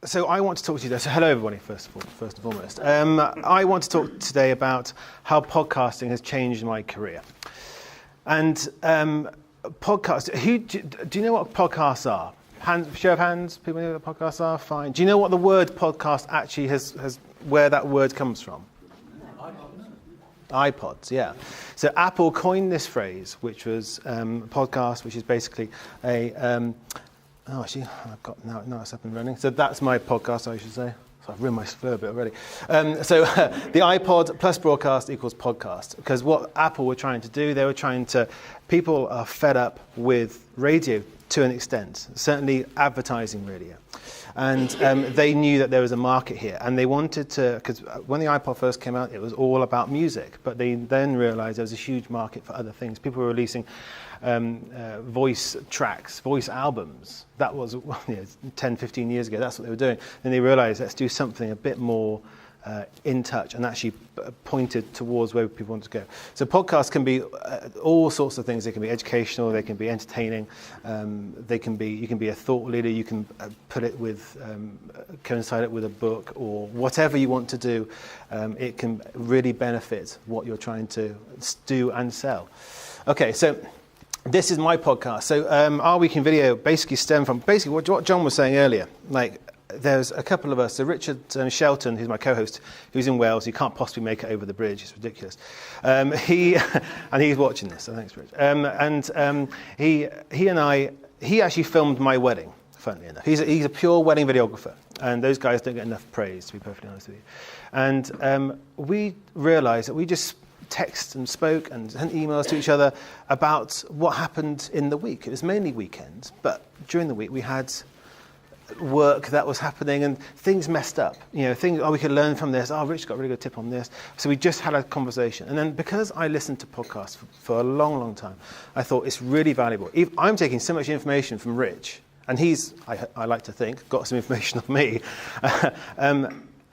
So I want to talk to you today. So hello, everybody, first and foremost. I want to talk today about how podcasting has changed my career. And podcast. Do you know what podcasts are? Show of hands. People know what podcasts are. Fine. Do you know what the word podcast actually has? Where that word comes from? iPods, yeah. So Apple coined this phrase, which was podcast, which is basically a actually, I've got now it's up and running. So that's my podcast, I should say. So I've ruined my flow a bit already. The iPod plus broadcast equals podcast. Because what Apple were trying to do, people are fed up with radio to an extent, certainly advertising radio. And they knew that there was a market here. And they wanted to, because when the iPod first came out, it was all about music. But they then realized there was a huge market for other things. People were releasing voice tracks, voice albums. That was 10, 15 years ago. That's what they were doing. Then they realized, let's do something a bit more in touch and actually pointed towards where people want to go. So podcasts can be all sorts of things. They can be educational, they can be entertaining, you can be a thought leader, you can put it with, coincide it with a book or whatever you want to do. It can really benefit what you're trying to do and sell. Okay, so this is my podcast. So Our Week in Video basically stemmed from what John was saying earlier. Like, there's a couple of us. So Richard Shelton, who's my co-host, who's in Wales. He can't possibly make it over the bridge. It's ridiculous. And he's watching this. So thanks, Rich. He actually filmed my wedding. Funnily enough, he's a pure wedding videographer, and those guys don't get enough praise, to be perfectly honest with you. And we realised that we just text and spoke and sent emails to each other about what happened in the week. It was mainly weekends, but during the week we had work that was happening and things messed up. Things, we could learn from this. Rich got a really good tip on this. So we just had a conversation. And then because I listened to podcasts for a long, long time, I thought it's really valuable. I'm taking so much information from Rich, and he's, I like to think, got some information of me.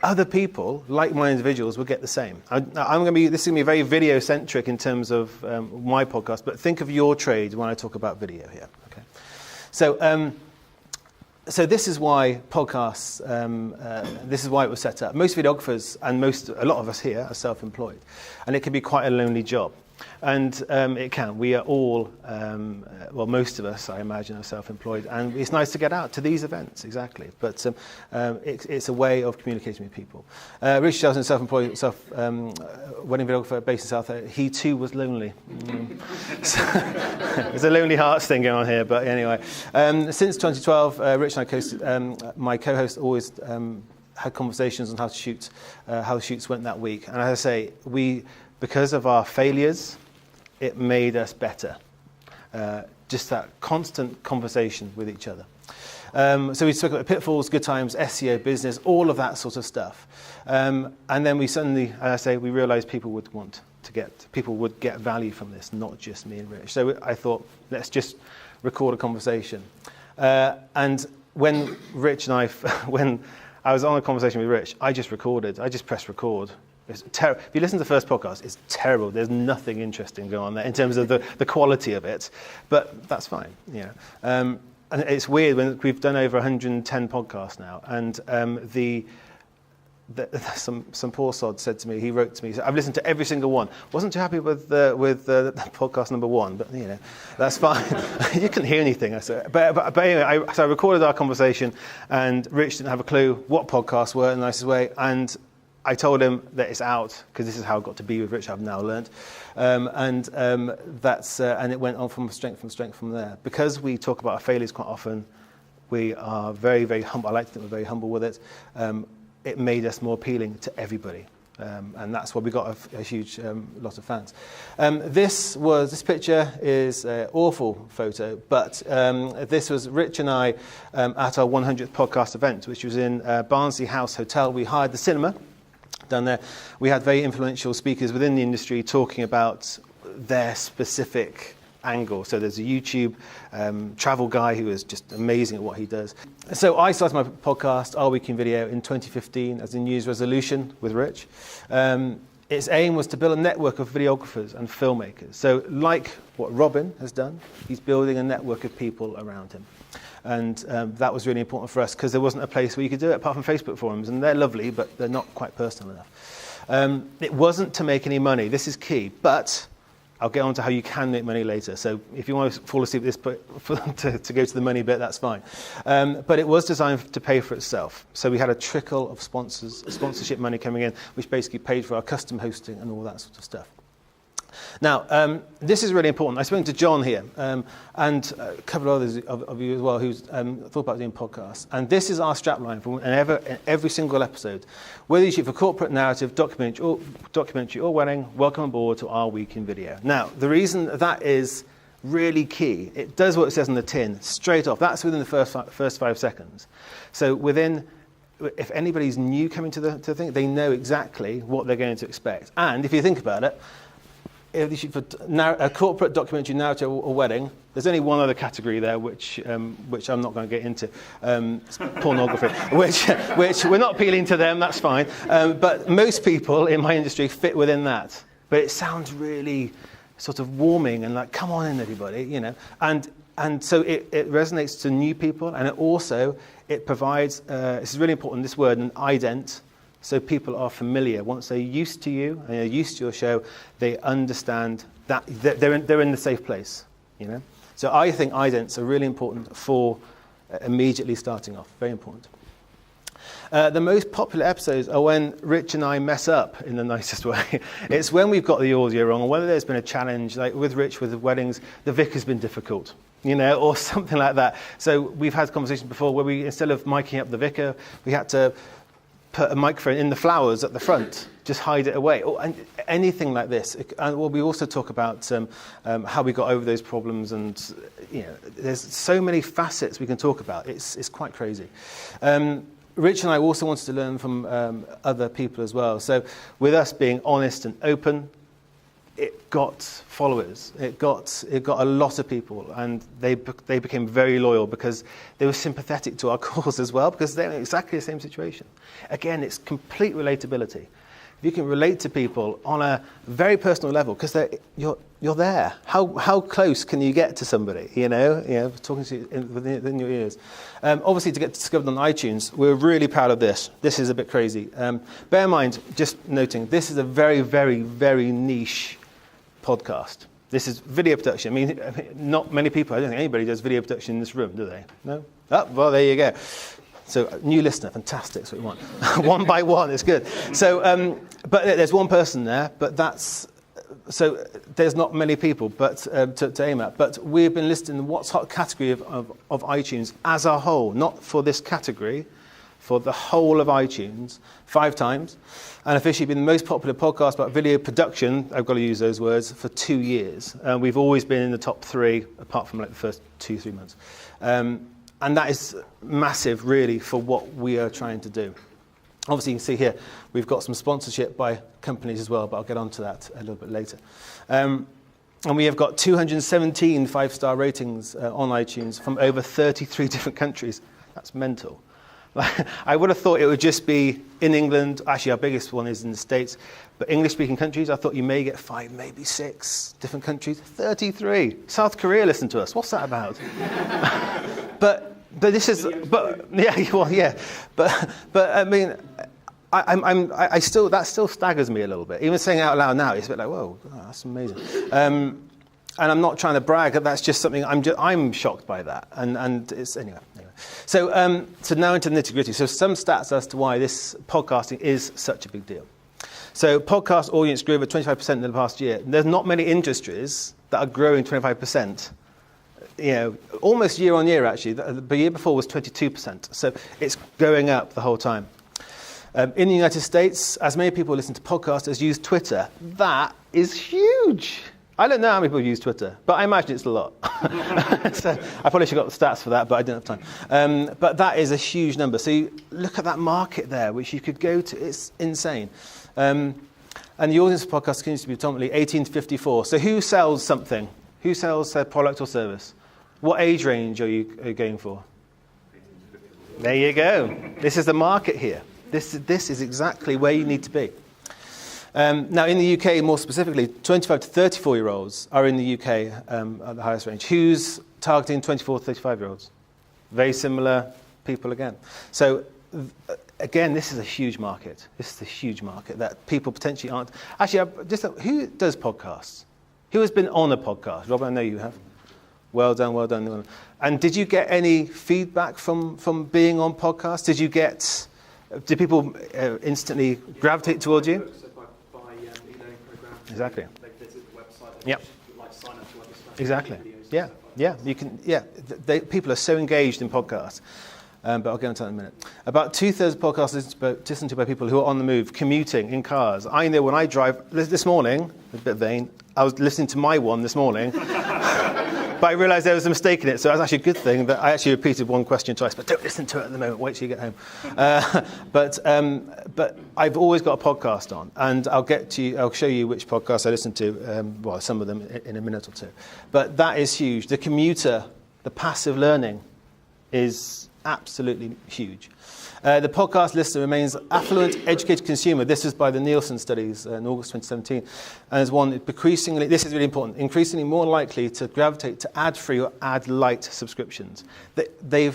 Other people, like-minded individuals, will get the same. This is going to be very video-centric in terms of my podcast, but think of your trade when I talk about video here. Okay. So this is why podcasts, this is why it was set up. Most videographers and a lot of us here are self-employed, and it can be quite a lonely job. And it can. We are all, most of us, I imagine, are self-employed, and it's nice to get out to these events, exactly. But it's a way of communicating with people. Richard Shelton, self-employed, wedding videographer based in South Africa, he too was lonely. So, there's a Lonely Hearts thing going on here, but anyway. Since 2012, Rich and I, my co-host, always had conversations on how the shoots went that week. And as I say, because of our failures, it made us better. Just that constant conversation with each other. So we spoke about pitfalls, good times, SEO, business, all of that sort of stuff. And then we suddenly, as I say, we realised people would get value from this, not just me and Rich. So I thought, let's just record a conversation. And when when I was on a conversation with Rich, I just pressed record. It's terrible. If you listen to the first podcast, it's terrible. There's nothing interesting going on there in terms of the quality of it, but that's fine. And it's weird when we've done over 110 podcasts now, and some poor sod said to me, he wrote to me, I've listened to every single one. Wasn't too happy with podcast number 1, but that's fine. You couldn't hear anything. I said, but anyway, so I recorded our conversation, and Rich didn't have a clue what podcasts were in the nicest way, and I told him that it's out, because this is how I got to be with Rich, I've now learned. And it went on from strength from there. Because we talk about our failures quite often, we are very, very humble. I like to think we're very humble with it. It made us more appealing to everybody. And that's why we got a huge lot of fans. This picture is an awful photo, but this was Rich and I at our 100th podcast event, which was in Barnsley House Hotel. We hired the cinema down there. We had very influential speakers within the industry talking about their specific angle. So there's a YouTube travel guy who is just amazing at what he does. So I started my podcast, Our Week in Video, in 2015 as a New Year's resolution with Rich. Its aim was to build a network of videographers and filmmakers. So like what Robin has done, he's building a network of people around him. And that was really important for us because there wasn't a place where you could do it apart from Facebook forums. And they're lovely, but they're not quite personal enough. It wasn't to make any money. This is key. But I'll get on to how you can make money later. So if you want to fall asleep at this to go to the money bit, that's fine. But it was designed to pay for itself. So we had a trickle of sponsorship money coming in, which basically paid for our custom hosting and all that sort of stuff. Now, this is really important. I spoke to John here and a couple of others of you as well who's thought about doing podcasts. And this is our strapline for every single episode. Whether you shoot for corporate, narrative, documentary or wedding, welcome aboard to our week in video. Now, the reason that is really key, it does what it says on the tin, straight off. That's within the first 5 seconds. So if anybody's new coming to the thing, they know exactly what they're going to expect. And if you think about it, if you shoot for a corporate, documentary, narrative, or wedding, there's only one other category there, which I'm not going to get into, it's pornography, which we're not appealing to them. That's fine. But most people in my industry fit within that. But it sounds really sort of warming and like, come on in, everybody, you know. And so it resonates to new people, and it provides. This is really important. This word, an ident. So people are familiar. Once they're used to you and they're used to your show, they understand that they're in the safe place. You know. So I think idents are really important for immediately starting off. Very important. The most popular episodes are when Rich and I mess up in the nicest way. It's when we've got the audio wrong, or whether there's been a challenge, like with Rich with the weddings, the vic has been difficult, you know, or something like that. So we've had conversations before where we, instead of miking up the vicar, we had to put a microphone in the flowers at the front, just hide it away, or anything like this. And we also talk about how we got over those problems, and you know, there's so many facets we can talk about. It's quite crazy. Rich and I also wanted to learn from other people as well. So with us being honest and open, it got followers. It got a lot of people, and they became very loyal because they were sympathetic to our cause as well, because they're in exactly the same situation. Again, it's complete relatability. If you can relate to people on a very personal level, because you're there. How close can you get to somebody? You know, talking to you within your ears. Obviously, to get discovered on iTunes, we're really proud of this. This is a bit crazy. Bear in mind, just noting, this is a very, very, very niche podcast. This is video production. I mean, not many people, I don't think anybody does video production in this room, do they? No? Oh, well, there you go. So, new listener, fantastic, that's what we want. One by one, it's good. So, but there's one person there, but so there's not many people to aim at. But we've been listed in the What's Hot category of iTunes as a whole, not for this category, for the whole of iTunes, 5 times, and officially been the most popular podcast about video production, I've got to use those words, for 2 years. We've always been in the top 3, apart from like the first 2-3 months. And that is massive, really, for what we are trying to do. Obviously, you can see here, we've got some sponsorship by companies as well, but I'll get onto that a little bit later. And we have got 217 5-star ratings on iTunes from over 33 different countries. That's mental. I would have thought it would just be in England. Actually, our biggest one is in the States. But English-speaking countries, I thought you may get 5, maybe 6 different countries. 33. South Korea listened to us. What's that about? But this is, but yeah, well, yeah. But I mean, I still, that still staggers me a little bit. Even saying it out loud now, it's a bit like, whoa, that's amazing. And I'm not trying to brag. That's just something I'm shocked by that. And it's anyway. So now into the nitty-gritty. So some stats as to why this podcasting is such a big deal. So podcast audience grew over 25% in the past year. There's not many industries that are growing 25%. You know, almost year on year actually. The year before was 22%. So it's going up the whole time. In the United States, as many people listen to podcasts as use Twitter. That is huge. I don't know how many people use Twitter, but I imagine it's a lot. So I probably should have got the stats for that, but I didn't have time. But that is a huge number. So you look at that market there, which you could go to. It's insane. And the audience of podcasts continues to be predominantly 18 to 54. So who sells something? Who sells their product or service? What age range are you going for? There you go. This is the market here. This is exactly where you need to be. Now, in the UK, more specifically, 25 to 34-year-olds are in the UK at the highest range. Who's targeting 24 to 35-year-olds? Very similar people again. So again, this is a huge market. This is a huge market that people potentially aren't. Actually, who does podcasts? Who has been on a podcast? Robert, I know you have. Well done, well done. And did you get any feedback from being on podcasts? Did people instantly gravitate towards you? So by e-learning programs. Exactly. They visit the website. Yep. Like sign up to understand Exactly. videos. Yeah. Yeah. You can. Yeah. People are so engaged in podcasts. But I'll get on to that in a minute. About 2/3 of podcasts listened to by people who are on the move, commuting, in cars. I know when I drive, this morning, a bit vain, I was listening to my one this morning, but I realised there was a mistake in it, so it was actually a good thing that I actually repeated one question twice, but don't listen to it at the moment, wait till you get home. But I've always got a podcast on, and I'll show you which podcast I listen to, some of them in a minute or two. But that is huge. The commuter, the passive learning is absolutely huge. The podcast listener remains affluent, educated consumer. This is by the Nielsen studies in August 2017. And as one increasingly, this is really important, increasingly more likely to gravitate to ad-free or ad-light subscriptions. We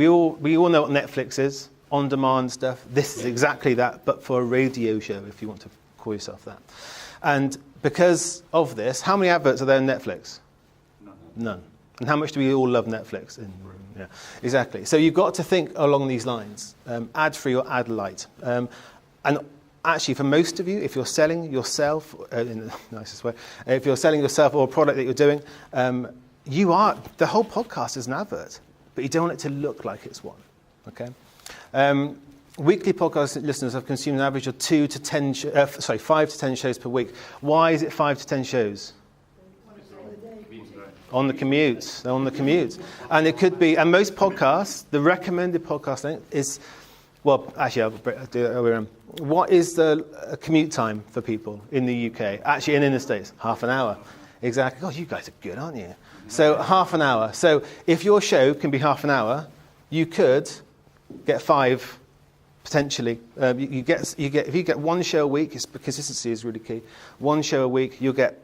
all know what Netflix is, on-demand stuff. This is exactly that, but for a radio show, if you want to call yourself that. And because of this, how many adverts are there in Netflix? None. And how much do we all love Netflix? Yeah, exactly. So you've got to think along these lines, ad-free or ad-light. And actually, for most of you, if you're selling yourself, in the nicest way, if you're selling yourself or a product that you're doing, the whole podcast is an advert, but you don't want it to look like it's one, okay? Weekly podcast listeners have consumed an average of 5 to 10 shows per week. Why is it 5 to 10 shows? On the commutes. And it could be, and most podcasts, the recommended podcast length is, I'll do it around. What is the commute time for people in the UK? Actually, and in the States, half an hour. Exactly. God, you guys are good, aren't you? So half an hour. So if your show can be half an hour, you could get 5 potentially. If you get one show a week, consistency is really key. One show a week, you'll get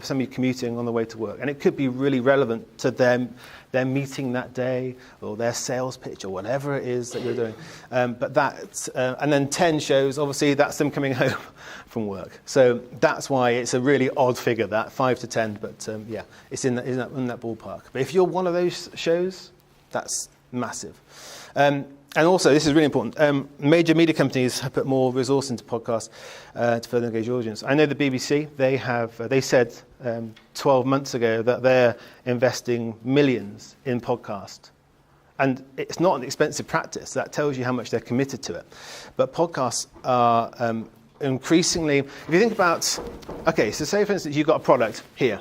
somebody commuting on the way to work, and it could be really relevant to them, their meeting that day, or their sales pitch, or whatever it is that you're doing. And then 10 shows, obviously, that's them coming home from work. So that's why it's a really odd figure, that 5 to 10. But it's in that ballpark. But if you're one of those shows, that's massive. And also, this is really important, major media companies have put more resource into podcasts to further engage the audience. I know the BBC, they said 12 months ago that they're investing millions in podcast. And it's not an expensive practice. That tells you how much they're committed to it. But podcasts are increasingly, if you think about, so say for instance you've got a product here,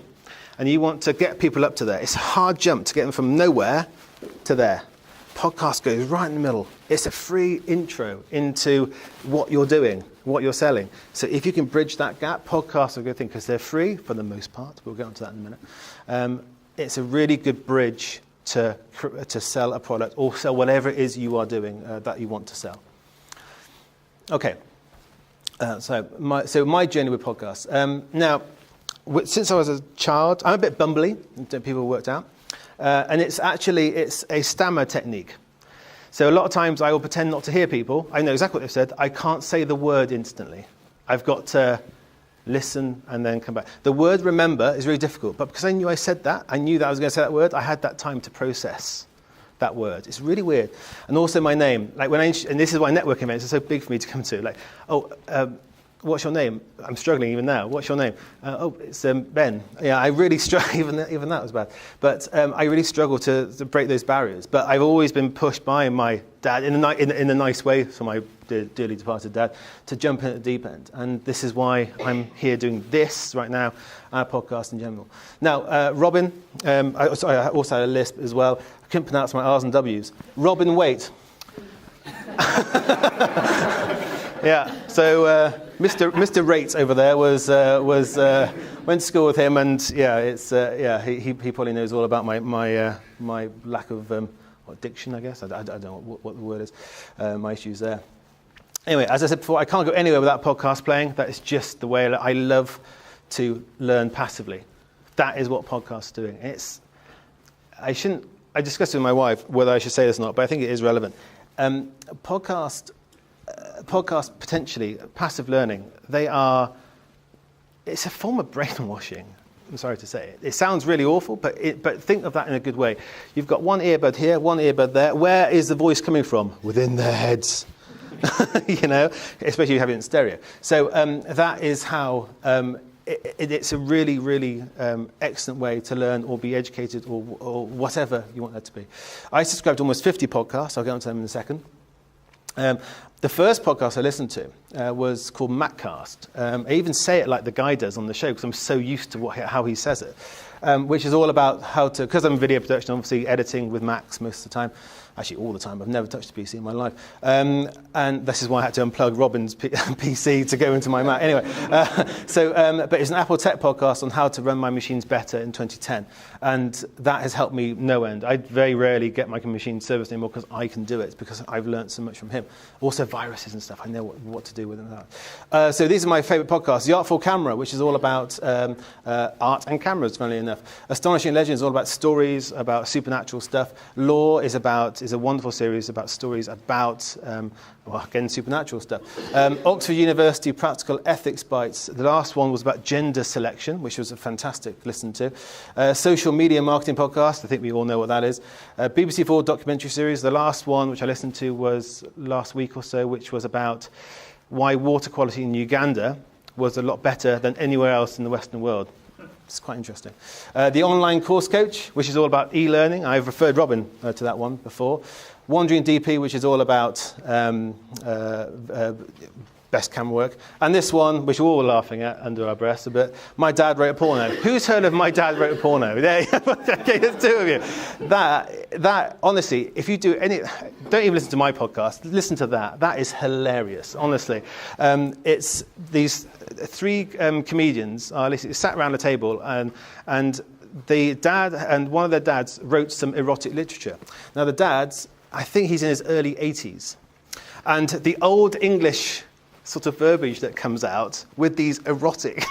and you want to get people up to there. It's a hard jump to get them from nowhere to there. Podcast goes right in the middle. It's a free intro into what you're doing, what you're selling. So if you can bridge that gap, podcasts are a good thing because they're free for the most part. We'll get onto that in a minute. It's a really good bridge to sell a product or sell whatever it is you are doing that you want to sell. Okay. So my journey with podcasts. Now, since I was a child, I'm a bit bumbly. People worked out. And it's a stammer technique. So a lot of times I will pretend not to hear people. I know exactly what they've said. I can't say the word instantly. I've got to listen and then come back. The word remember is really difficult. But because I knew I said that, I knew that I was going to say that word, I had that time to process that word. It's really weird. And also my name. And this is why networking events are so big for me to come to. What's your name? I'm struggling even now. What's your name? It's Ben. Yeah, I really struggle. Even that was bad. But I really struggle to break those barriers. But I've always been pushed by my dad in a nice way, for my dearly departed dad, to jump in at the deep end. And this is why I'm here doing this right now, our podcast in general. Now, Robin. I also had a lisp as well. I couldn't pronounce my R's and W's. Robin Waite. Yeah. So Mr. Rates over there went to school with him, and he probably knows all about my lack of diction, I guess. I don't know what the word is. My issues there. Anyway, as I said before, I can't go anywhere without podcast playing. That is just the way I love to learn passively. That is what podcasts are doing. I shouldn't I discussed with my wife whether I should say this or not, but I think it is relevant. Podcast potentially, passive learning, it's a form of brainwashing. I'm sorry to say it. It sounds really awful, but think of that in a good way. You've got one earbud here, one earbud there. Where is the voice coming from? Within their heads. Especially if you have it in stereo. So that is how it's a really, really excellent way to learn or be educated or whatever you want that to be. I subscribed to almost 50 podcasts. I'll get onto them in a second. The first podcast I listened to was called Maccast. I even say it like the guy does on the show because I'm so used to how he says it, which is all about because I'm in video production, obviously editing with Macs most of the time. Actually, all the time. I've never touched a PC in my life. And this is why I had to unplug Robin's PC to go into my Mac. Anyway, but it's an Apple Tech podcast on how to run my machines better in 2010. And that has helped me no end. I very rarely get my machine serviced anymore because I can do it, because I've learned so much from him. Also viruses and stuff. I know what to do with them. So these are my favourite podcasts. The Artful Camera, which is all about art and cameras, funnily enough. Astonishing Legend is all about stories, about supernatural stuff. Lore is a wonderful series about stories about, again, supernatural stuff. Oxford University Practical Ethics Bites. The last one was about gender selection, which was a fantastic listen to. Social Media Marketing Podcast. I think we all know what that is. BBC 4 documentary series. The last one, which I listened to, was last week or so, which was about why water quality in Uganda was a lot better than anywhere else in the Western world. It's quite interesting. The Online Course Coach, which is all about e-learning. I've referred Robin to that one before. Wandering DP, which is all about best camera work. And this one, which we're all laughing at under our breaths a bit, My Dad Wrote a Porno. Who's heard of My Dad Wrote a Porno? There, okay, there's two of you. That honestly, if you do don't even listen to my podcast, listen to that. That is hilarious, honestly. It's these three comedians sat around a table, and the dad and one of their dads wrote some erotic literature. Now the dad's, I think he's in his early 80s, and the old English sort of verbiage that comes out with these erotic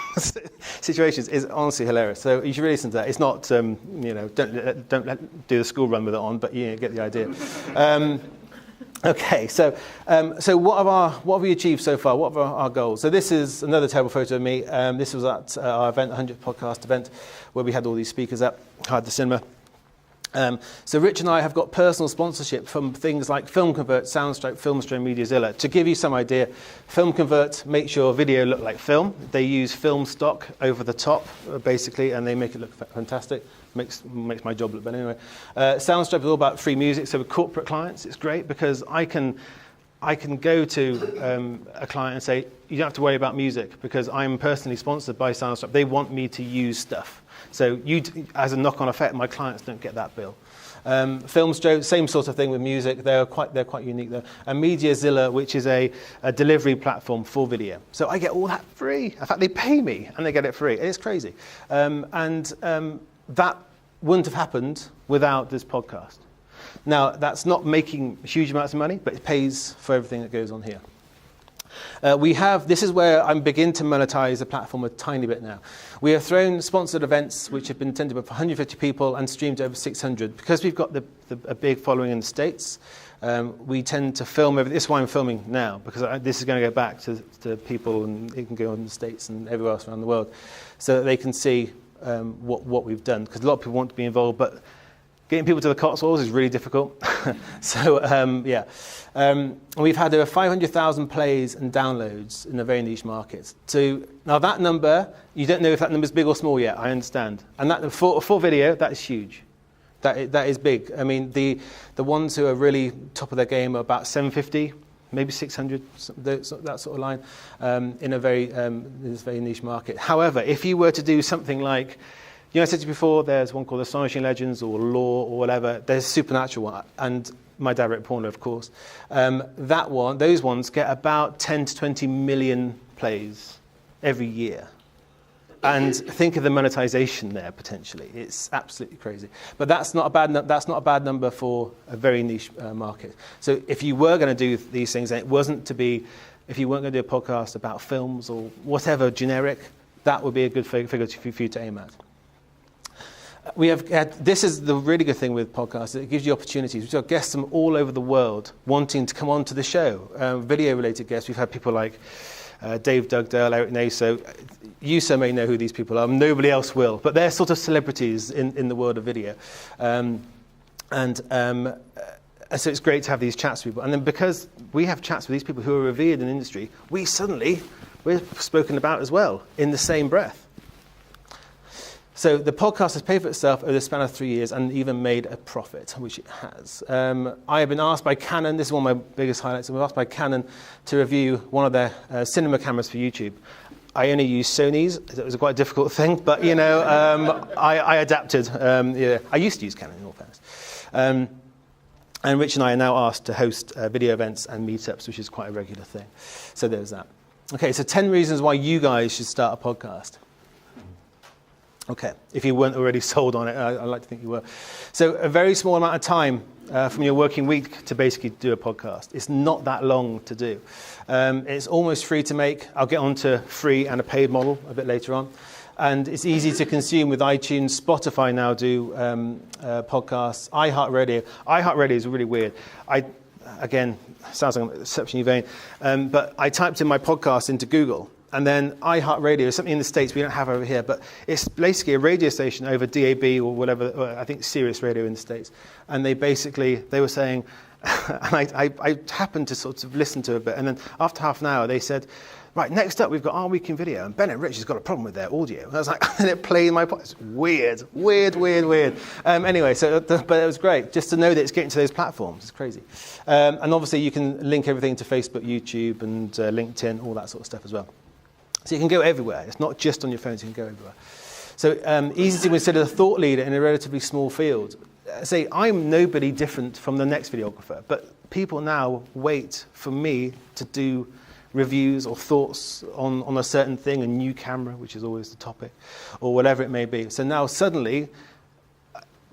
situations is honestly hilarious. So you should really listen to that. It's not, don't do the school run with it on, but you get the idea. Okay, so what have we achieved so far? What are our goals? So this is another terrible photo of me. This was at our event, the 100th podcast event, where we had all these speakers up, had the cinema. So Rich and I have got personal sponsorship from things like Film Convert, Soundstripe, Filmstream, Mediazilla. To give you some idea, Film Convert makes your video look like film. They use film stock over the top, basically, and they make it look fantastic. Makes my job look better anyway. Soundstripe is all about free music. So with corporate clients, it's great because I can go to a client and say, you don't have to worry about music because I'm personally sponsored by Soundstripe. They want me to use stuff. So as a knock-on effect, my clients don't get that bill. Filmstro, same sort of thing with music. They're quite unique there. And Mediazilla, which is a delivery platform for video. So I get all that free. In fact, they pay me and they get it free. It's crazy. That wouldn't have happened without this podcast. Now, that's not making huge amounts of money, but it pays for everything that goes on here. This is where I'm beginning to monetize the platform a tiny bit now. We have thrown sponsored events which have been attended by 150 people and streamed over 600. Because we've got a big following in the States, we tend to film everything. This is why I'm filming now, because this is going to go back to people, and it can go in the States and everywhere else around the world, so that they can see what we've done. Because a lot of people want to be involved, but getting people to the Cotswolds is really difficult. We've had over 500,000 plays and downloads in a very niche market. Now that number, you don't know if that number is big or small yet, I understand. And that for video, that is huge. That is big. I mean, the ones who are really top of their game are about 750, maybe 600, that sort of line, in this very niche market. However, if you were to do something like, I said to you before, there's one called Astonishing Legends or Lore or whatever. There's a supernatural one, and My Dad Wrote Porno, of course. Those ones get about 10 to 20 million plays every year. And think of the monetization there potentially. It's absolutely crazy. But that's not a bad number for a very niche market. So if you were going to do these things, and it wasn't to be, if you weren't going to do a podcast about films or whatever generic, that would be a good figure for you to aim at. We have had, this is the really good thing with podcasts. It gives you opportunities. We've got guests from all over the world wanting to come on to the show. Video-related guests. We've had people like Dave Dugdale, Eric Naso. You so may know who these people are. Nobody else will. But they're sort of celebrities in the world of video. So it's great to have these chats with people. And then because we have chats with these people who are revered in the industry, we're spoken about as well in the same breath. So the podcast has paid for itself over the span of 3 years and even made a profit, which it has. I have been asked by Canon, this is one of my biggest highlights, I've been asked by Canon to review one of their cinema cameras for YouTube. I only use Sony's. It was quite a difficult thing, but, I adapted. I used to use Canon, in all fairness. And Rich and I are now asked to host video events and meetups, which is quite a regular thing. So there's that. Okay, so 10 reasons why you guys should start a podcast. Okay, if you weren't already sold on it, I'd like to think you were. So a very small amount of time from your working week to basically do a podcast. It's not that long to do. It's almost free to make. I'll get on to free and a paid model a bit later on. And it's easy to consume with iTunes. Spotify now do podcasts. iHeartRadio is really weird. Again, sounds like I'm exceptionally vain, but I typed in my podcast into Google. And then iHeartRadio is something in the States we don't have over here, but it's basically a radio station over DAB or whatever, or I think Sirius Radio in the States. And they were saying, and I happened to sort of listen to a bit, and then after half an hour they said, right, next up we've got Our Week in Video, and Ben and Rich has got a problem with their audio. And I was like, and it played my podcast. Weird. Anyway, but it was great, just to know that it's getting to those platforms. It's crazy. And obviously you can link everything to Facebook, YouTube, and LinkedIn, all that sort of stuff as well. So you can go everywhere. It's not just on your phones, you can go everywhere. So easy to consider a thought leader in a relatively small field. Say, I'm nobody different from the next videographer, but people now wait for me to do reviews or thoughts on a certain thing, a new camera, which is always the topic, or whatever it may be. So now suddenly,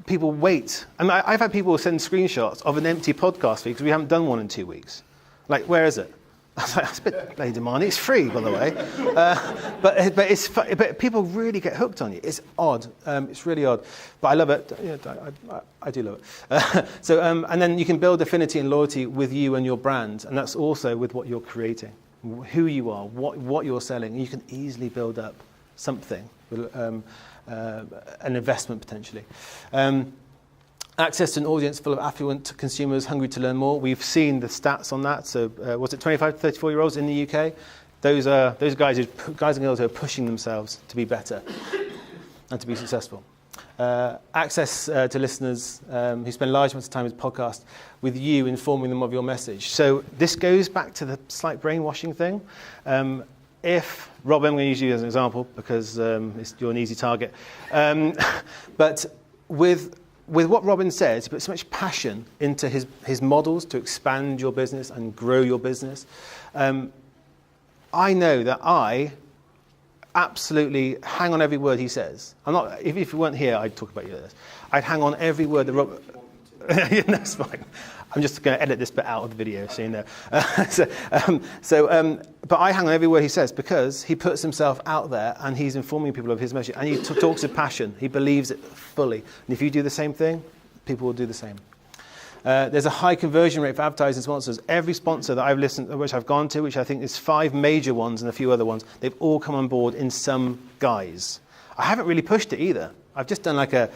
people wait. And I've had people send screenshots of an empty podcast feed because we haven't done one in 2 weeks. Like, where is it? I was like, that's a bit bloody demanding. It's free, by the way. But people really get hooked on you. It's odd. It's really odd. But I love it. I do love it. And then you can build affinity and loyalty with you and your brand. And that's also with what you're creating, who you are, what you're selling. And you can easily build up something, an investment potentially. Access to an audience full of affluent consumers hungry to learn more. We've seen the stats on that. So was it 25 to 34-year-olds in the UK? Those guys and girls who are pushing themselves to be better and to be successful. Access to listeners who spend large amounts of time with podcasts with you informing them of your message. So this goes back to the slight brainwashing thing. If, Rob, I'm going to use you as an example because you're an easy target. But with what Robin says, he put so much passion into his models to expand your business and grow your business. I know that I absolutely hang on every word he says. If you weren't here, I'd talk about you like this. I'd hang on every word that Robin... Yeah, that's fine. I'm just going to edit this bit out of the video, so you know. But I hang on every word he says because he puts himself out there and he's informing people of his message. And he talks with passion. He believes it fully. And if you do the same thing, people will do the same. There's a high conversion rate for advertising sponsors. Every sponsor that I've listened to, which I've gone to, which I think is 5 major ones and a few other ones, they've all come on board in some guise. I haven't really pushed it either. I've just done like a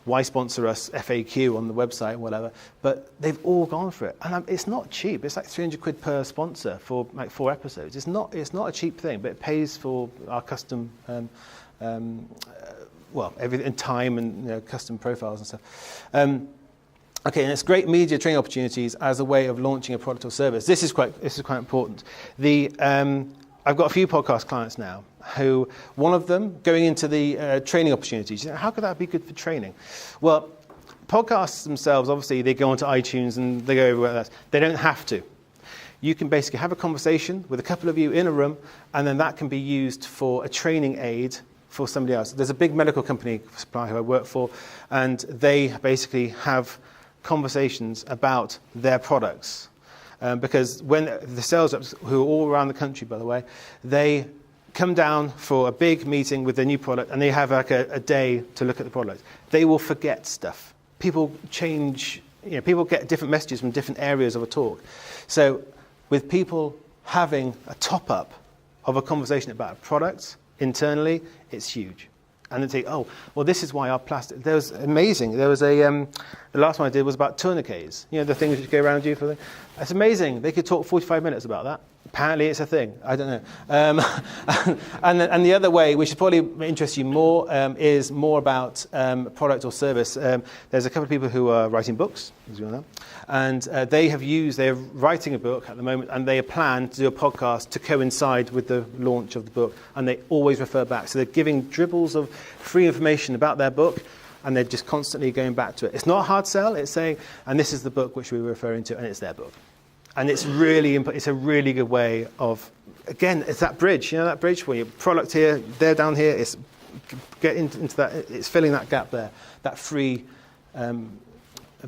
why sponsor us FAQ on the website or whatever, but they've all gone for it. And it's not cheap. It's like 300 quid per sponsor for like 4 episodes. It's not a cheap thing, but it pays for our custom, everything, time and custom profiles and stuff. Okay, and it's great media training opportunities as a way of launching a product or service. This is quite important. I've got a few podcast clients now who, one of them, going into the training opportunities. How could that be good for training? Well, podcasts themselves, obviously, they go onto iTunes and they go everywhere else. They don't have to. You can basically have a conversation with a couple of you in a room, and then that can be used for a training aid for somebody else. There's a big medical company supplier who I work for, and they basically have conversations about their products. Because when the sales reps, who are all around the country, by the way, they come down for a big meeting with their new product and they have like a day to look at the product, they will forget stuff. People change, people get different messages from different areas of a talk. So with people having a top-up of a conversation about a product internally, it's huge. And they say, oh, well, this is why our plastic... There was amazing. There was the last one I did was about tourniquets. The things which go around you for the... It's amazing. They could talk 45 minutes about that. Apparently it's a thing. I don't know. And the other way, which probably interests you more, is more about product or service. There's a couple of people who are writing books, as you all know, and they're writing a book at the moment, and they plan to do a podcast to coincide with the launch of the book, and they always refer back. So they're giving dribbles of free information about their book, and they're just constantly going back to it. It's not a hard sell. It's saying, and this is the book which we were referring to, and it's their book. And it's a really good way of, again, it's that bridge, that bridge where your product here, they're down here, it's getting into that, it's filling that gap there, that free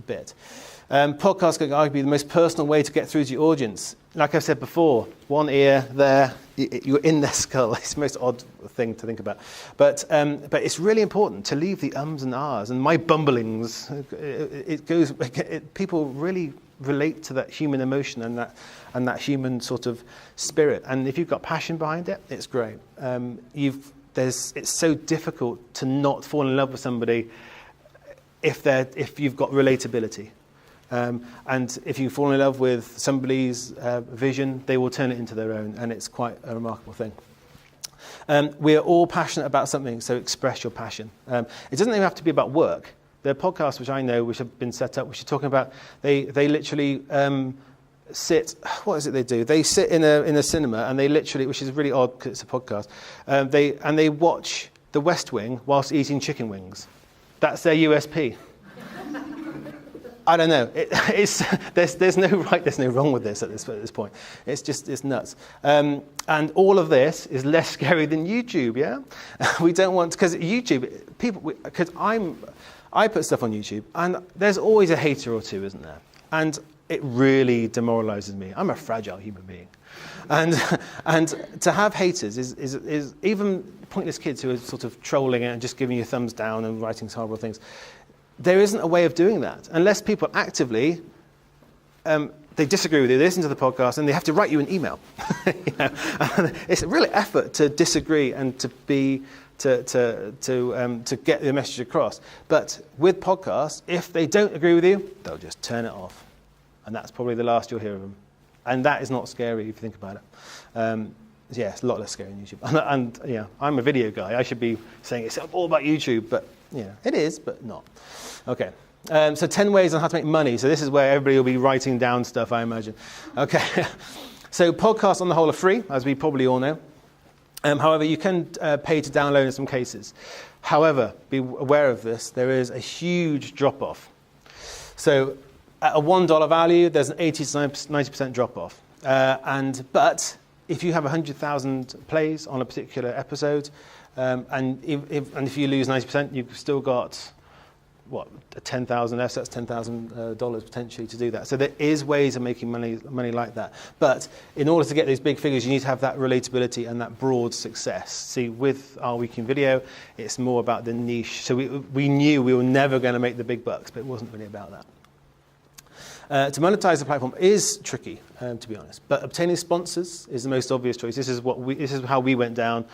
bit. Podcasts can argue be the most personal way to get through to your audience. Like I've said before, one ear there, you're in their skull. It's the most odd thing to think about. But it's really important to leave the ums and ahs and my bumblings. People really relate to that human emotion and that human sort of spirit. And if you've got passion behind it, it's great. It's so difficult to not fall in love with somebody if you've got relatability. And if you fall in love with somebody's vision, they will turn it into their own, and it's quite a remarkable thing. We are all passionate about something, so express your passion. It doesn't even have to be about work. There are podcasts which I know which have been set up, which are talking about, they literally sit, what is it they do? They sit in a cinema and they literally, which is really odd because it's a podcast, they watch The West Wing whilst eating chicken wings. That's their USP. I don't know. There's no right, there's no wrong with this at this point. It's nuts. And all of this is less scary than YouTube, yeah? We don't want, because YouTube, because I put stuff on YouTube, and there's always a hater or two, isn't there? And it really demoralizes me. I'm a fragile human being. And to have haters is even pointless kids who are sort of trolling it and just giving you thumbs down and writing horrible things. There isn't a way of doing that unless people actively, they disagree with you, they listen to the podcast, and they have to write you an email. It's a real effort to disagree and to get the message across. But with podcasts, if they don't agree with you, they'll just turn it off. And that's probably the last you'll hear of them. And that is not scary if you think about it. It's a lot less scary than YouTube. And I'm a video guy. I should be saying it's all about YouTube, but it is, but not. Okay. So 10 ways on how to make money. So this is where everybody will be writing down stuff, I imagine. Okay. So podcasts on the whole are free, as we probably all know. However, you can pay to download in some cases. However, be aware of this. There is a huge drop-off. So at a $1 value, there's an 80 to 90% drop-off. But if you have 100,000 plays on a particular episode, and if you lose 90%, you've still got, what, 10,000 less, that's $10,000 potentially to do that. So there is ways of making money like that. But in order to get these big figures, you need to have that relatability and that broad success. See, with our Week in Video, it's more about the niche. So we knew we were never going to make the big bucks, but it wasn't really about that. To monetize the platform is tricky, to be honest. But obtaining sponsors is the most obvious choice. This is how we went down,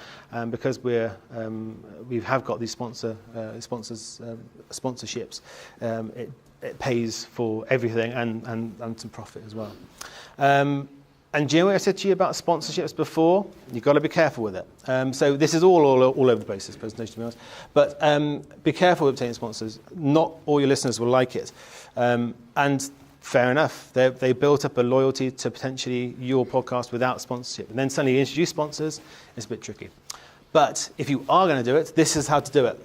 because we have got these sponsorships. It pays for everything and some profit as well. And do you know what I said to you about sponsorships before? You've got to be careful with it. So this is all over the place, this presentation, to be honest. But be careful with obtaining sponsors. Not all your listeners will like it. And fair enough. They built up a loyalty to potentially your podcast without sponsorship. And then suddenly you introduce sponsors, it's a bit tricky. But if you are going to do it, this is how to do it.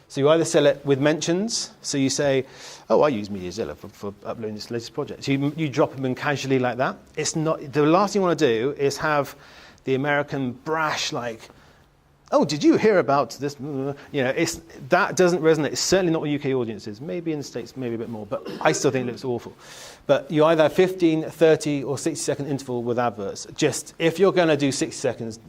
So you either sell it with mentions. So you say, oh, I use MediaZilla for uploading this latest project. So you drop them in casually like that. It's not, the last thing you want to do is have the American brash, like, oh, did you hear about this? That doesn't resonate. It's certainly not with UK audiences. Maybe in the States, maybe a bit more. But I still think it looks awful. But you either have 15, 30, or 60-second interval with adverts. Just, if you're going to do 60 seconds,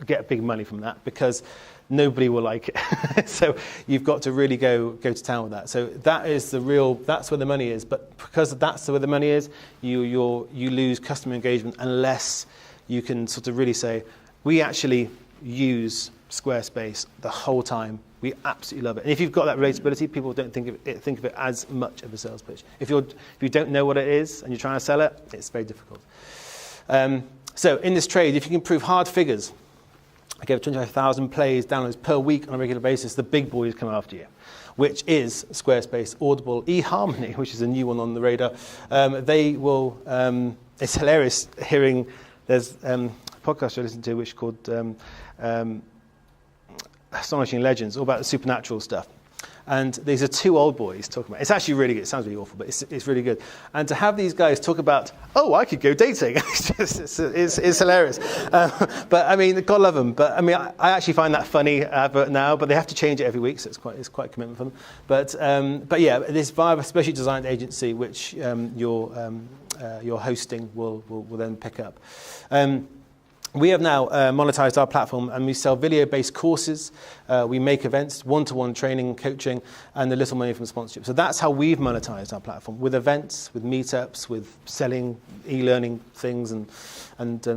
get big money from that because nobody will like it. So you've got to really go to town with that. So that's where the money is. But because that's where the money is, you lose customer engagement unless you can sort of really say, we actually use Squarespace the whole time. We absolutely love it. And if you've got that relatability, people don't think of it as much of a sales pitch. If you don't know what it is and you're trying to sell it, it's very difficult. So in this trade, if you can prove hard figures, I gave 25,000 plays, downloads per week on a regular basis, the big boys come after you, which is Squarespace, Audible, eHarmony, which is a new one on the radar. They will, it's hilarious hearing, there's a podcast I listen to which is called Astonishing Legends, all about the supernatural stuff. And these are two old boys talking about it. It's actually really good. It sounds really awful, but it's really good. And to have these guys talk about, I could go dating, it's hilarious. But I mean, God love them. But I mean, I actually find that funny advert now. But they have to change it every week, so it's quite a commitment for them. But yeah, this via a specially designed agency, which your hosting will then pick up. We have now monetized our platform, and we sell video-based courses. We make events, one-to-one training, coaching, and a little money from sponsorship. So that's how we've monetized our platform, with events, with meetups, with selling e-learning things, and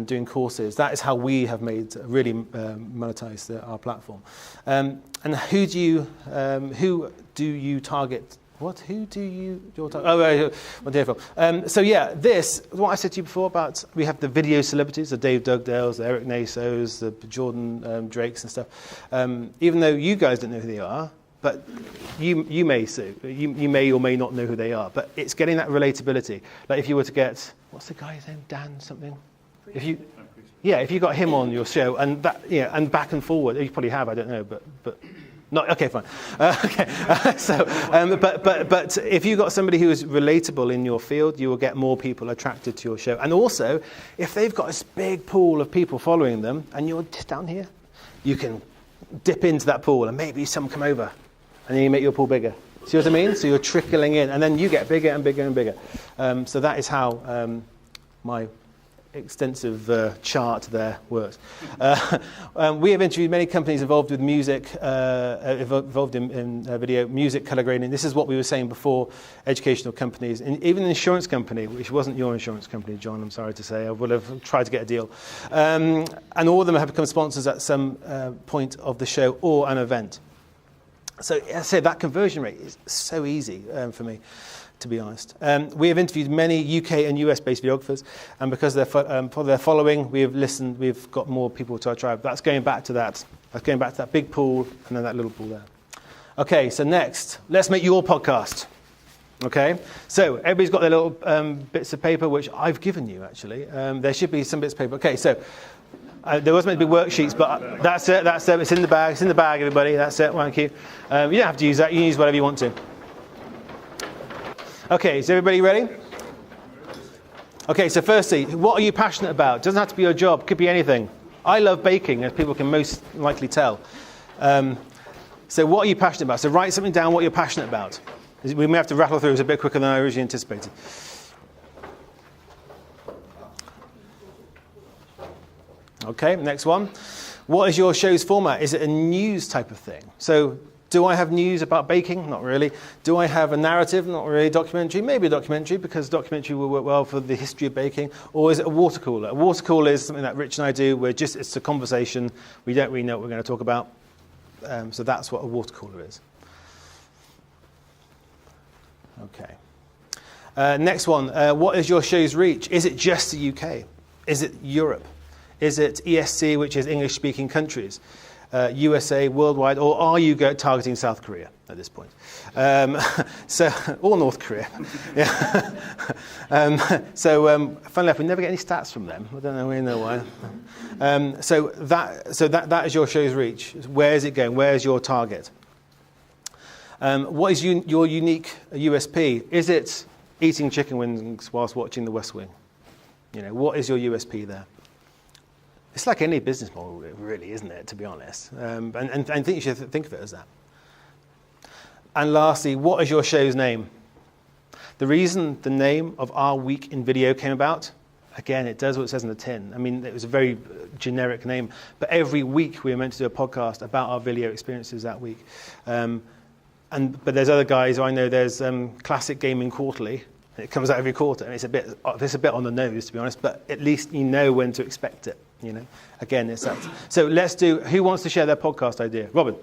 doing courses. That is how we have really monetized our platform. And who do you target? What? Who do you target? What do you for? So yeah, what I said to you before about, we have the video celebrities, the Dave Dugdales, the Eric Nasos, the Jordan Drakes and stuff. Even though you guys don't know who they are, but you may so. You may or may not know who they are. But it's getting that relatability. Like if you were to get, what's the guy's name? Dan something? If you got him on your show and that, and back and forward, you probably have, I don't know, but. Not okay, fine. But if you got somebody who is relatable in your field, you will get more people attracted to your show. And also, if they've got this big pool of people following them, and you're just down here, you can dip into that pool, and maybe some come over, and then you make your pool bigger. See what I mean? So you're trickling in, and then you get bigger and bigger and bigger. So that is how my extensive chart there works. We have interviewed many companies involved with music, involved in video, music, colour grading. This is what we were saying before, educational companies, and even an insurance company, which wasn't your insurance company, John, I'm sorry to say. I would have tried to get a deal. And all of them have become sponsors at some point of the show or an event. So as I said, that conversion rate is so easy for me, to be honest. We have interviewed many UK and US-based videographers, and because for their following, we've got more people to our tribe. That's going back to that. That's going back to that big pool and then that little pool there. Okay, so next, let's make your podcast. Okay, so everybody's got their little bits of paper, which I've given you, actually. There should be some bits of paper. Okay, so there was meant to be worksheets, but that's it. It's in the bag. It's in the bag, everybody. That's it. Thank you. You don't have to use that. You can use whatever you want to. Okay, is everybody ready? Okay, so firstly, what are you passionate about? It doesn't have to be your job. It could be anything. I love baking, as people can most likely tell. So what are you passionate about? So write something down what you're passionate about. We may have to rattle through it a bit quicker than I originally anticipated. Okay, next one. What is your show's format? Is it a news type of thing? So do I have news about baking? Not really. Do I have a narrative? Not really. Documentary? Maybe a documentary, because documentary will work well for the history of baking. Or is it a water cooler? A water cooler is something that Rich and I do. It's a conversation. We don't really know what we're going to talk about. So that's what a water cooler is. Okay. Next one. What is your show's reach? Is it just the UK? Is it Europe? Is it ESC, which is English-speaking countries? USA, worldwide, or are you targeting South Korea at this point? Or North Korea. Yeah. Funnily enough, we never get any stats from them. I don't really know why. So that is your show's reach. Where is it going? Where is your target? What is your unique USP? Is it eating chicken wings whilst watching The West Wing? What is your USP there? It's like any business model, really, isn't it, to be honest? And I think you should think of it as that. And lastly, what is your show's name? The reason the name of our week in video came about, again, it does what it says in the tin. I mean, it was a very generic name, but every week we were meant to do a podcast about our video experiences that week. But there's other guys I know. There's Classic Gaming Quarterly. It comes out every quarter, and it's a bit on the nose, to be honest. But at least you know when to expect it. Again, it's that. So let's do. Who wants to share their podcast idea? Robin.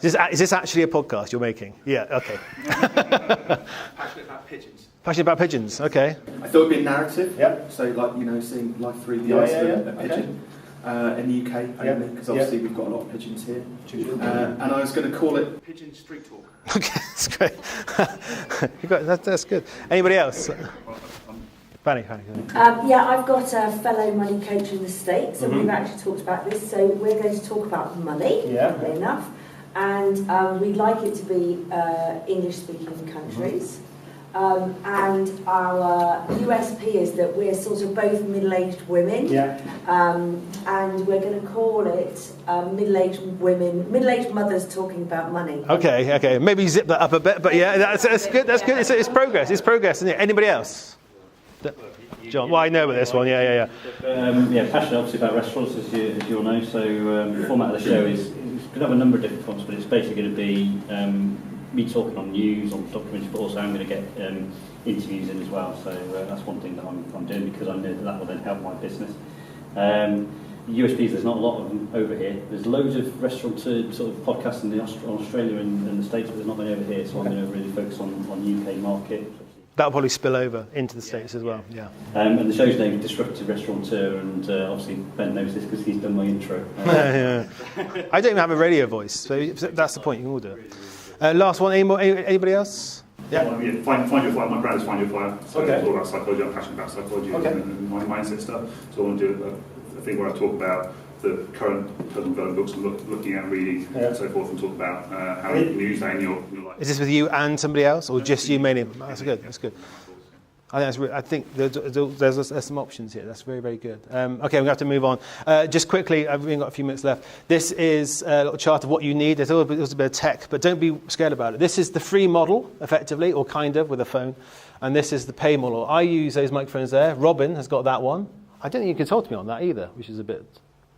Is this actually a podcast you're making? Yeah. Okay. Passionate about pigeons. Passionate about pigeons. Okay. I thought it'd be a narrative. Yep. So, seeing life through the eyes of a pigeon. In the UK only, because obviously we've got a lot of pigeons here. And I was going to call it Pigeon Street Talk. Okay, that's great. That's good. Anybody else? Fanny. I've got a fellow money coach in the States, and we've actually talked about this. So we're going to talk about money, funnily enough, and we'd like it to be English-speaking countries. And our USP is that we're sort of both middle-aged women, and we're going to call it middle-aged mothers talking about money. Okay. Maybe zip that up a bit, but yeah, that's good. That's good. It's progress. It's progress, isn't it? Anybody else? John, well, I know about this one. Yeah. Passionate obviously about restaurants, as you all know. So the format of the show is it's going to have a number of different forms, but it's basically going to be me talking on news, on documentaries, but also I'm going to get interviews in as well. So that's one thing that I'm doing, because I know that will then help my business. USPs, there's not a lot of them over here. There's loads of restaurateur sort of podcasts in Australia and the States, but there's not many over here. So I'm going to really focus on UK market. That'll probably spill over into the States as well. Yeah. And the show's name is Disruptive Restaurateur, and obviously Ben knows this because he's done my intro. I don't even have a radio voice, so that's the point. You can all do it. Last one. Anybody else? Yeah. Find Your Fire. My brand is Find Your Fire. So it's all about psychology. I'm passionate about psychology and mindset stuff. So I want to do a thing where I talk about the current personal development books I'm looking at, reading, and so forth, and talk about how you can use that in your life. Is this with you and somebody else, or just you mainly? That's good. I think there's some options here. That's very, very good. Okay, we're going to have to move on. Just quickly, I've only got a few minutes left. This is a little chart of what you need. There's a bit of tech, but don't be scared about it. This is the free model, effectively, or kind of, with a phone. And this is the pay model. I use those microphones there. Robin has got that one. I don't think you consulted me on that either, which is a bit...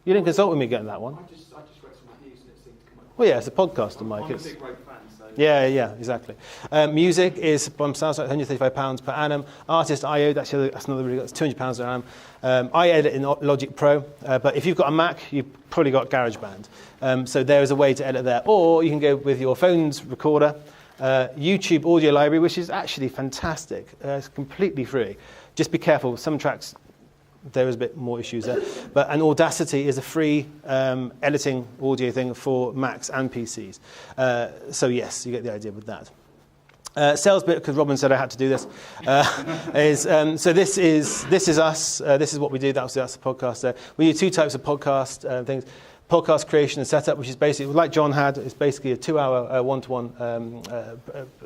You didn't consult with me getting that one. I just read some reviews and it seemed to come up. Well, yeah, it's a podcaster, Mike. I'm a big road fan, so... Yeah, exactly. Music is, sounds like £135 per annum. Artist IO, that's another really good, that's £200 per annum. I edit in Logic Pro, but if you've got a Mac, you've probably got GarageBand. So there is a way to edit there. Or you can go with your phone's recorder, YouTube audio library, which is actually fantastic. It's completely free. Just be careful, some tracks... There is a bit more issues there. And Audacity is a free editing audio thing for Macs and PCs. So yes, you get the idea with that. Sales bit, because Robin said I had to do this, so this is us. This is what we do. That's the podcast there. We do two types of podcast things. Podcast creation and setup, which is basically, like John had, it's basically a 2-hour one-to-one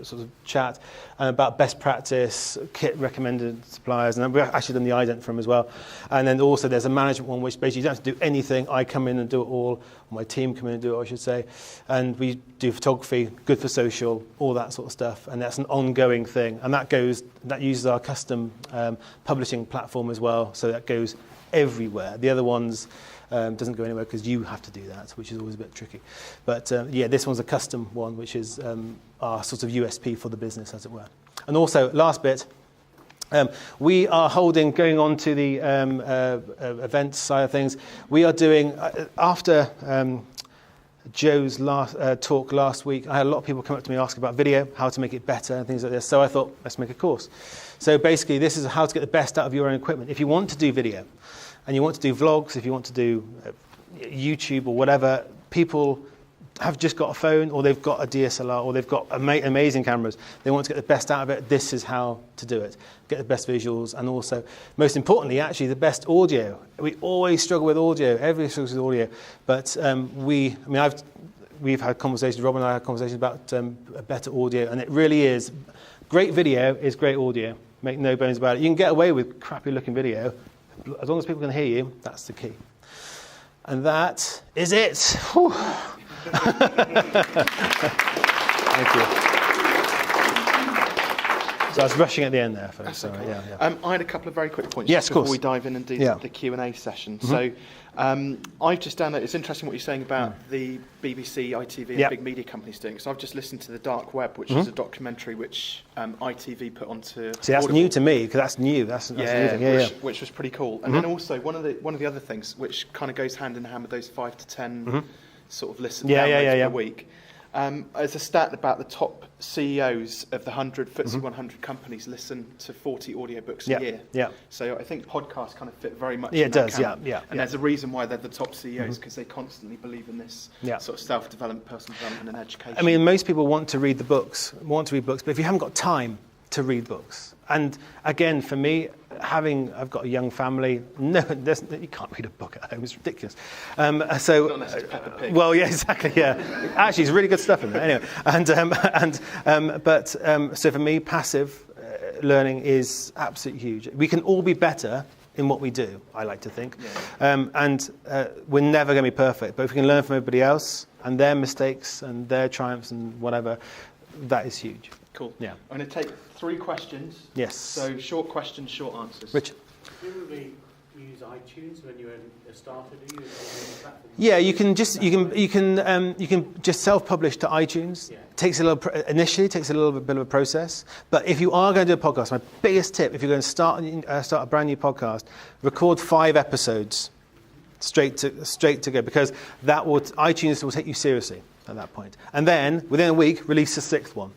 sort of chat about best practice, kit recommended suppliers, and we've actually done the ident for them as well. And then also there's a management one, which basically you don't have to do anything. I come in and do it all, or my team come in and do it, I should say. And we do photography, good for social, all that sort of stuff. And that's an ongoing thing. And that uses our custom publishing platform as well, so that goes everywhere. The other ones... doesn't go anywhere because you have to do that, which is always a bit tricky. But this one's a custom one, which is our sort of USP for the business, as it were. And also, last bit, we are going on to the events side of things. We are doing, after Joe's talk last week, I had a lot of people come up to me asking about video, how to make it better and things like this. So I thought, let's make a course. So basically, this is how to get the best out of your own equipment. If you want to do video, and you want to do vlogs, if you want to do YouTube or whatever, people have just got a phone, or they've got a DSLR, or they've got amazing cameras. They want to get the best out of it. This is how to do it. Get the best visuals, and also, most importantly, actually, the best audio. We always struggle with audio. Everybody struggles with audio. But we've had conversations, Rob and I had conversations about a better audio, and it really is. Great video is great audio. Make no bones about it. You can get away with crappy-looking video. As long as people can hear you, that's the key. And that is it. Whew. Thank you. So I was rushing at the end there, folks. Sorry. Okay. Yeah. I had a couple of very quick points Yes, of before course. we dive in and do the Q&A session. So I've just downloaded, it's interesting what you're saying about the BBC, ITV and big media companies doing. So I've just listened to The Dark Web, which is a documentary which ITV put onto See, that's new to me, because that's new. That's new thing. Which was pretty cool. And then also one of the other things which kind of goes hand in hand with those 5 to 10 sort of listen downloads per week. There's a stat about the top CEOs of the FTSE 100 companies listen to 40 audiobooks a year. Yeah. So I think podcasts kind of fit very much in that camp. And there's a reason why they're the top CEOs, because they constantly believe in this sort of self-development, personal development and education. I mean, most people want to read books, but if you haven't got time to read books, and again, for me, I've got a young family. No, you can't read a book at home. It's ridiculous. Not necessarily Peppa Pig. Well, yeah, exactly. Yeah, actually, it's really good stuff in there. Anyway, so for me, passive learning is absolutely huge. We can all be better in what we do, I like to think, and we're never going to be perfect. But if we can learn from everybody else and their mistakes and their triumphs and whatever, that is huge. Cool. Yeah. I'm going to take 3 questions. Yes. So short questions, short answers. Richard. Presumably use iTunes when you're a starter, do you? Yeah, you can just self-publish to iTunes. Yeah. Initially takes a little bit of a process, but if you are going to do a podcast, my biggest tip, if you're going to start a brand new podcast, record 5 episodes straight to go, because iTunes will take you seriously at that point, and then within a week release the 6th one.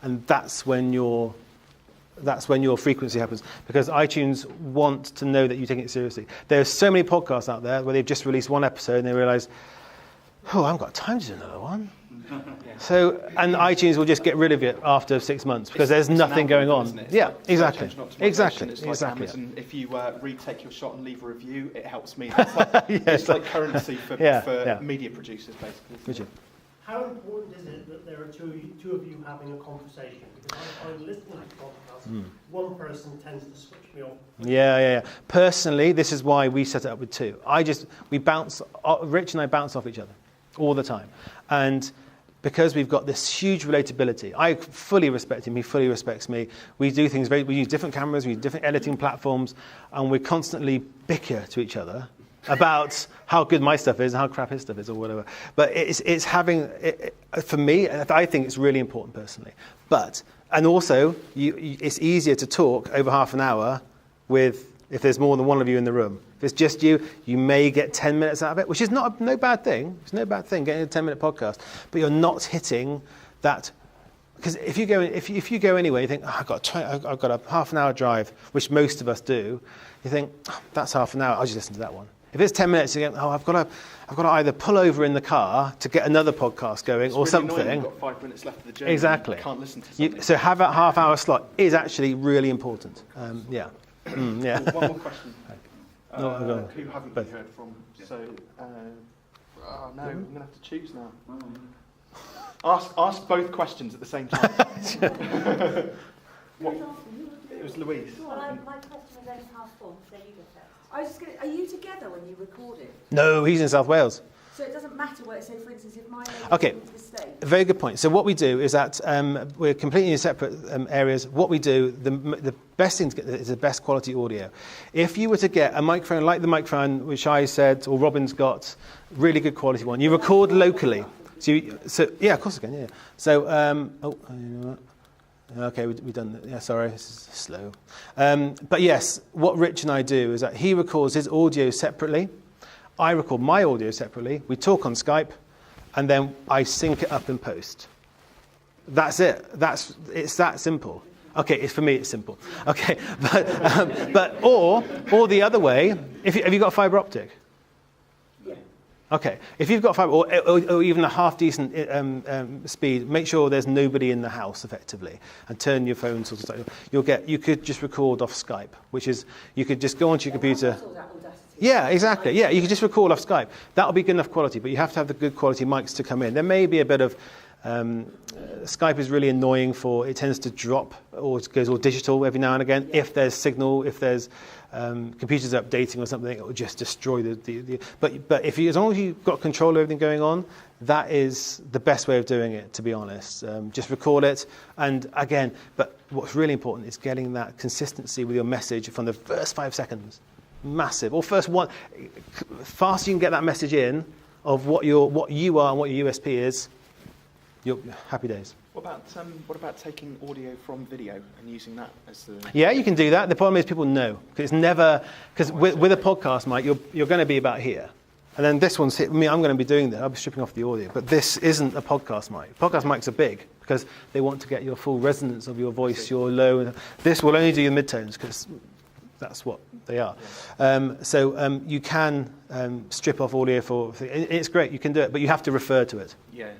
And that's when your frequency happens, because iTunes want to know that you take it seriously. There's so many podcasts out there where they've just released 1 episode and they realise, I haven't got time to do another one. So, and iTunes will just get rid of it after 6 months because there's nothing going on. Yeah, exactly. Exactly. It's like Amazon. If you retake your shot and leave a review, it helps me. It's like currency for media producers, basically. Richard. How important is it that there are two of you having a conversation? Because I find listening to podcasts, one person tends to switch me off. Yeah. Personally, this is why we set it up with 2. Rich and I bounce off each other all the time. And because we've got this huge relatability, I fully respect him, he fully respects me. We do things we use different cameras, we use different editing platforms, and we constantly bicker to each other about how good my stuff is and how crap his stuff is or whatever. But it's having, for me, I think it's really important personally. And also, it's easier to talk over half an hour if there's more than one of you in the room. If it's just you may get 10 minutes out of it, which is no bad thing. It's no bad thing getting a 10-minute podcast, but you're not hitting that. Because if you go anywhere, you think, I've got a half an hour drive, which most of us do. You think, that's half an hour. I'll just listen to that one. If it's 10 minutes, you go, I've got to either pull over in the car to get another podcast going or really something. Annoying. You've got 5 minutes left of the journey. Exactly. You can't listen to something. So have a half-hour slot is actually really important. Yeah. Yeah. One more question. Who haven't we Both. heard from? So, I'm going to have to choose now. Ask both questions at the same time. It was Louise. Well, my question was only half formed, so you go first. I was just going to, are you together when you record it? No, he's in South Wales. So it doesn't matter where, so for instance, if my name Okay, is the States. very good point. So what we do is that we're completely in separate areas. What we do, the best thing to get is the best quality audio. If you were to get a microphone like the microphone which I said, or Robin's got, really good quality one, you record locally. So yeah, of course I can, yeah. So, okay, we've done that. Yeah, sorry, this is slow. But yes, what Rich and I do is that he records his audio separately. I record my audio separately. We talk on Skype, and then I sync it up in post. That's it. It's that simple. Okay, for me it's simple. Okay, or the other way. Have you got fibre optic? Yeah. Okay, if you've got fibre or even a half decent speed, make sure there's nobody in the house effectively, and turn your phone sort of stuff. You could just record off Skype, which is you could just go onto your computer. Yeah, exactly. Yeah, you can just record off Skype. That'll be good enough quality, but you have to have the good quality mics to come in. There may be a bit of Skype is really annoying it tends to drop or it goes all digital every now and again. If there's signal, if there's computers updating or something, it will just destroy the but if as long as you've got control of everything going on, that is the best way of doing it, to be honest. Just record it, and again, but what's really important is getting that consistency with your message from the first 5 seconds. Massive. Or first one, faster you can get that message in of what you are and what your USP is, you're happy days. What about taking audio from video and using that as the... Yeah, you can do that. The problem is people know. Because with a podcast mic, you're going to be about here. And then this one's I'm going to be doing that. I'll be stripping off the audio. But this isn't a podcast mic. Podcast mics are big because they want to get your full resonance of your voice, your low. This will only do your midtones because that's what they are. So you can strip off audio for... It's great, you can do it, but you have to refer to it. Yeah.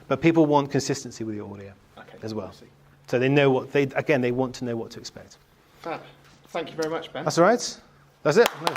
But people want consistency with your audio as well. So they know they want to know what to expect. Fab. Thank you very much, Ben. That's all right. That's it. No.